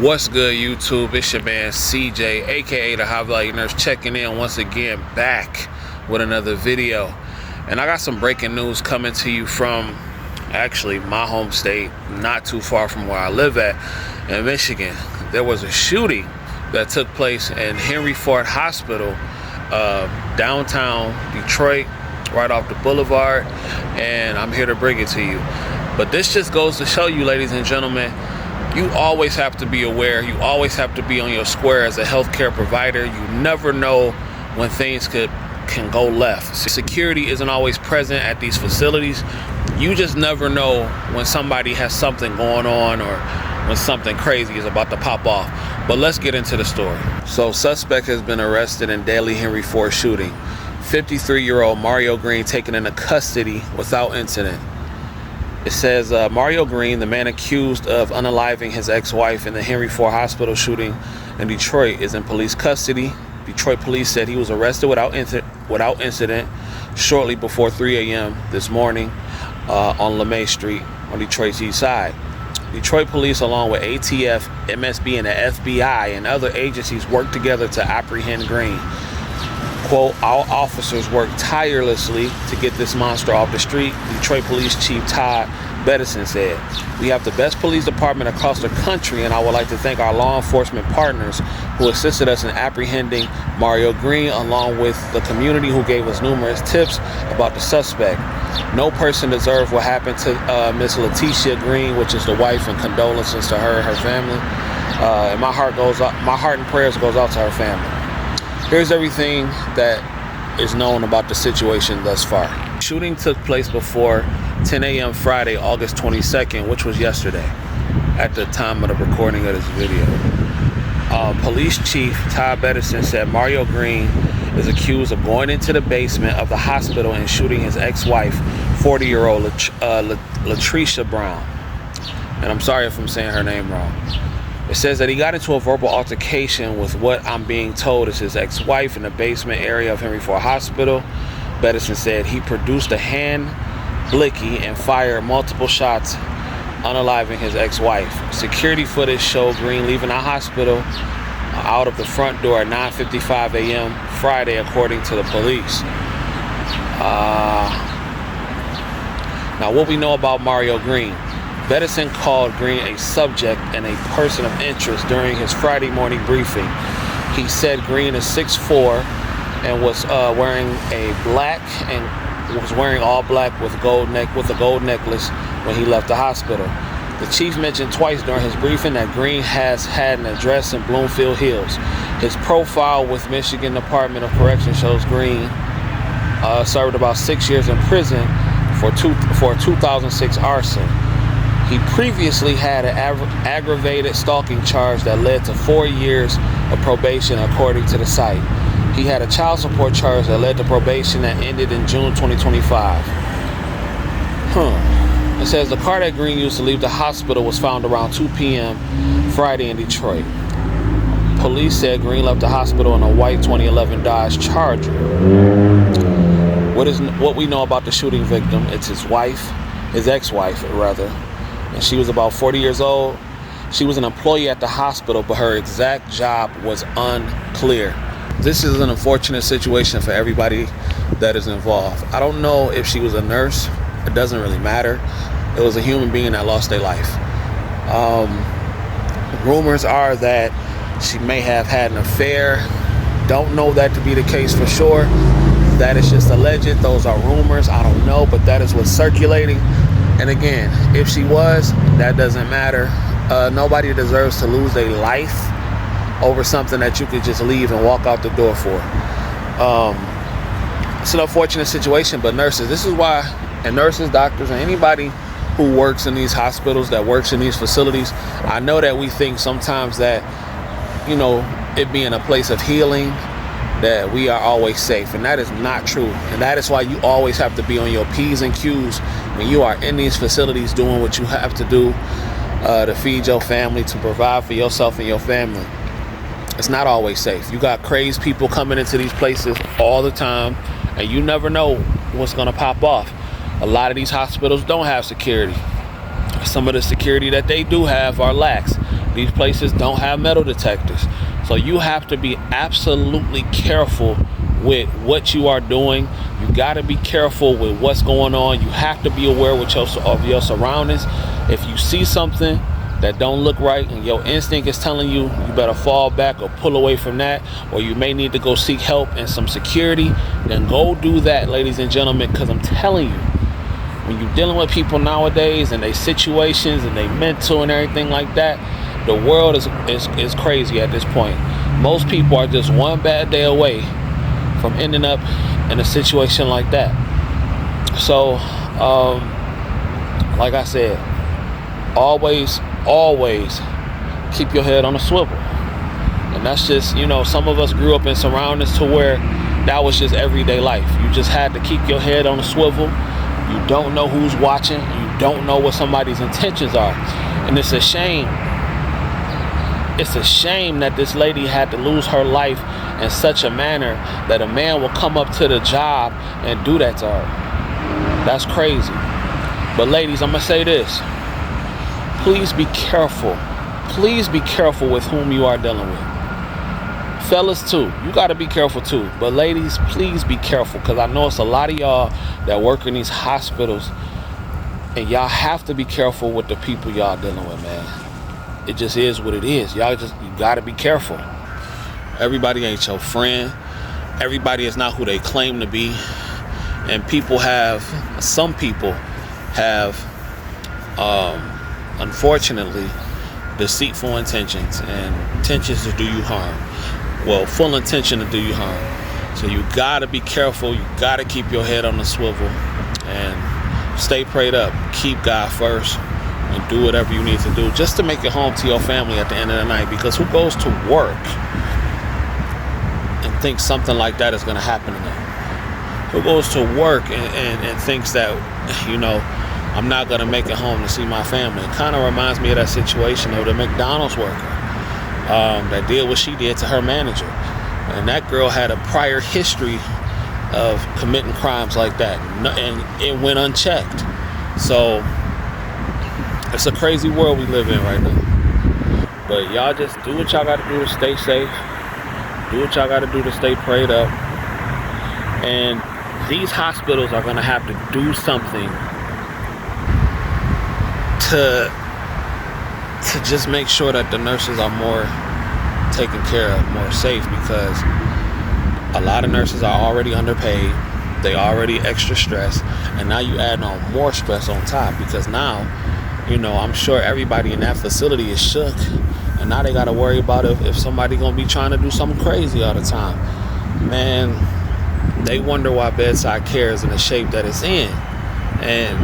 What's good, YouTube? It's your man CJ, aka the High Value Nurse, checking in once again, back with another video. And I got some breaking news coming to you from actually my home state, not too far from where I live at in Michigan. There was a shooting that took place in Henry Ford Hospital, downtown Detroit, right off the boulevard, and I'm here to bring it to you. But this just goes to show you, ladies and gentlemen, you always have to be aware. You always have to be on your square as a healthcare provider. You never know when things can go left. Security isn't always present at these facilities. You just never know when somebody has something going on or when something crazy is about to pop off. But let's get into the story. So, suspect has been arrested in deadly Henry Ford shooting. 53-year-old Mario Green taken into custody without incident. It says Mario Green, the man accused of unaliving his ex-wife in the Henry Ford Hospital shooting in Detroit, is in police custody. Detroit police said he was arrested without incident shortly before 3 a.m. this morning on LeMay Street on Detroit's east side. Detroit police, along with ATF, MSB, and the FBI and other agencies, worked together to apprehend Green. Quote, "Our officers worked tirelessly to get this monster off the street," Detroit Police Chief Todd Bedison said. "We have the best police department across the country, and I would like to thank our law enforcement partners who assisted us in apprehending Mario Green, along with the community who gave us numerous tips about the suspect. No person deserved what happened to Miss Letitia Green," which is the wife, and condolences to her and her family. And my heart and prayers goes out to her family. Here's everything that is known about the situation thus far. Shooting took place before 10 a.m. Friday, August 22nd, which was yesterday, at the time of the recording of this video. Police Chief Todd Bedison said Mario Green is accused of going into the basement of the hospital and shooting his ex-wife, 40-year-old Latricia Brown. And I'm sorry if I'm saying her name wrong. It says that he got into a verbal altercation with what I'm being told is his ex-wife in the basement area of Henry Ford Hospital. Bedison said he produced a hand blicky and fired multiple shots, unaliving his ex-wife. Security footage showed Green leaving the hospital out of the front door at 9:55 a.m. Friday, according to the police. Now, what we know about Mario Green. Bedison called Green a subject and a person of interest during his Friday morning briefing. He said Green is 6'4" and was wearing all black with a gold necklace when he left the hospital. The chief mentioned twice during his briefing that Green has had an address in Bloomfield Hills. His profile with Michigan Department of Corrections shows Green served about 6 years in prison for a 2006 arson. He previously had an aggravated stalking charge that led to 4 years of probation, according to the site. He had a child support charge that led to probation that ended in June 2025. It says the car that Green used to leave the hospital was found around 2 p.m. Friday in Detroit. Police said Green left the hospital in a white 2011 Dodge Charger. What we know about the shooting victim, it's his ex-wife rather. And she was about 40 years old. She was an employee at the hospital, but her exact job was unclear. This is an unfortunate situation for everybody that is involved. I don't know if she was a nurse. It doesn't really matter. It was a human being that lost their life. Rumors are that she may have had an affair. Don't know that to be the case for sure. That is just alleged. Those are rumors. I don't know, but that is what's circulating. And again, if she was, that doesn't matter. Nobody deserves to lose their life over something that you could just leave and walk out the door for. It's an unfortunate situation, but nurses, this is why, and nurses, doctors, and anybody who works in these hospitals, that works in these facilities, I know that we think sometimes that, it being a place of healing, that we are always safe, and that is not true. And that is why you always have to be on your P's and Q's when you are in these facilities doing what you have to do to feed your family, to provide for yourself and your family. It's not always safe. You got crazed people coming into these places all the time, and you never know what's going to pop off. A lot of these hospitals don't have security. Some of the security that they do have are lax. These places don't have metal detectors. So you have to be absolutely careful with what you are doing. You got to be careful with what's going on. You have to be aware of your surroundings. If you see something that don't look right and your instinct is telling you you better fall back or pull away from that, or you may need to go seek help and some security, then go do that, ladies and gentlemen, because I'm telling you, when you're dealing with people nowadays and they situations and they mental and everything like that, the world is crazy at this point. Most people are just one bad day away from ending up in a situation like that. So like I said, always keep your head on a swivel. And that's just, you know, some of us grew up in surroundings to where that was just everyday life. You just had to keep your head on a swivel. You don't know who's watching. You don't know what somebody's intentions are. And it's a shame. It's a shame that this lady had to lose her life in such a manner that a man will come up to the job and do that to her. That's crazy. But ladies, I'm gonna say this. Please be careful. Please be careful with whom you are dealing with. Fellas too, you gotta be careful too. But ladies, please be careful, because I know it's a lot of y'all that work in these hospitals, and y'all have to be careful with the people y'all dealing with, man. It just is what it is. You gotta be careful. Everybody ain't your friend. Everybody is not who they claim to be. And some people have, unfortunately, deceitful intentions and intentions to do you harm. Well, full intention to do you harm. So you gotta be careful. You gotta keep your head on the swivel and stay prayed up. Keep God first and do whatever you need to do just to make it home to your family at the end of the night. Because who goes to work and thinks something like that is gonna happen to them? Who goes to work and thinks that, you know, I'm not gonna make it home to see my family? It kind of reminds me of that situation of the McDonald's worker that did what she did to her manager. And that girl had a prior history of committing crimes like that, and it went unchecked. So it's a crazy world we live in right now. But y'all just do what y'all gotta do to stay safe. Do what y'all gotta do to stay prayed up. And these hospitals are gonna have to do something to just make sure that the nurses are more taken care of, more safe, because a lot of nurses are already underpaid. They already extra stressed, and now you add on more stress on top, because now, you know, I'm sure everybody in that facility is shook, and now they got to worry about if somebody gonna be trying to do something crazy all the time. Man, they wonder why bedside care is in the shape that it's in. And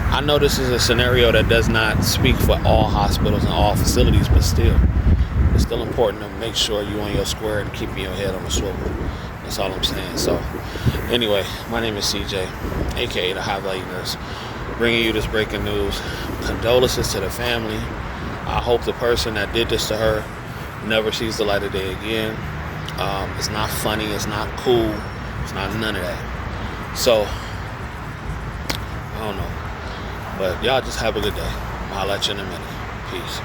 I know this is a scenario that does not speak for all hospitals and all facilities, but still, it's still important to make sure you're on your square and keeping your head on the swivel. That's all I'm saying. So, anyway, my name is CJ, aka the High Value Nurse, bringing you this breaking news. Condolences to the family. I hope the person that did this to her never sees the light of day again. It's not funny. It's not cool. It's not none of that. So, I don't know. But y'all just have a good day. I'll let you in a minute. Peace.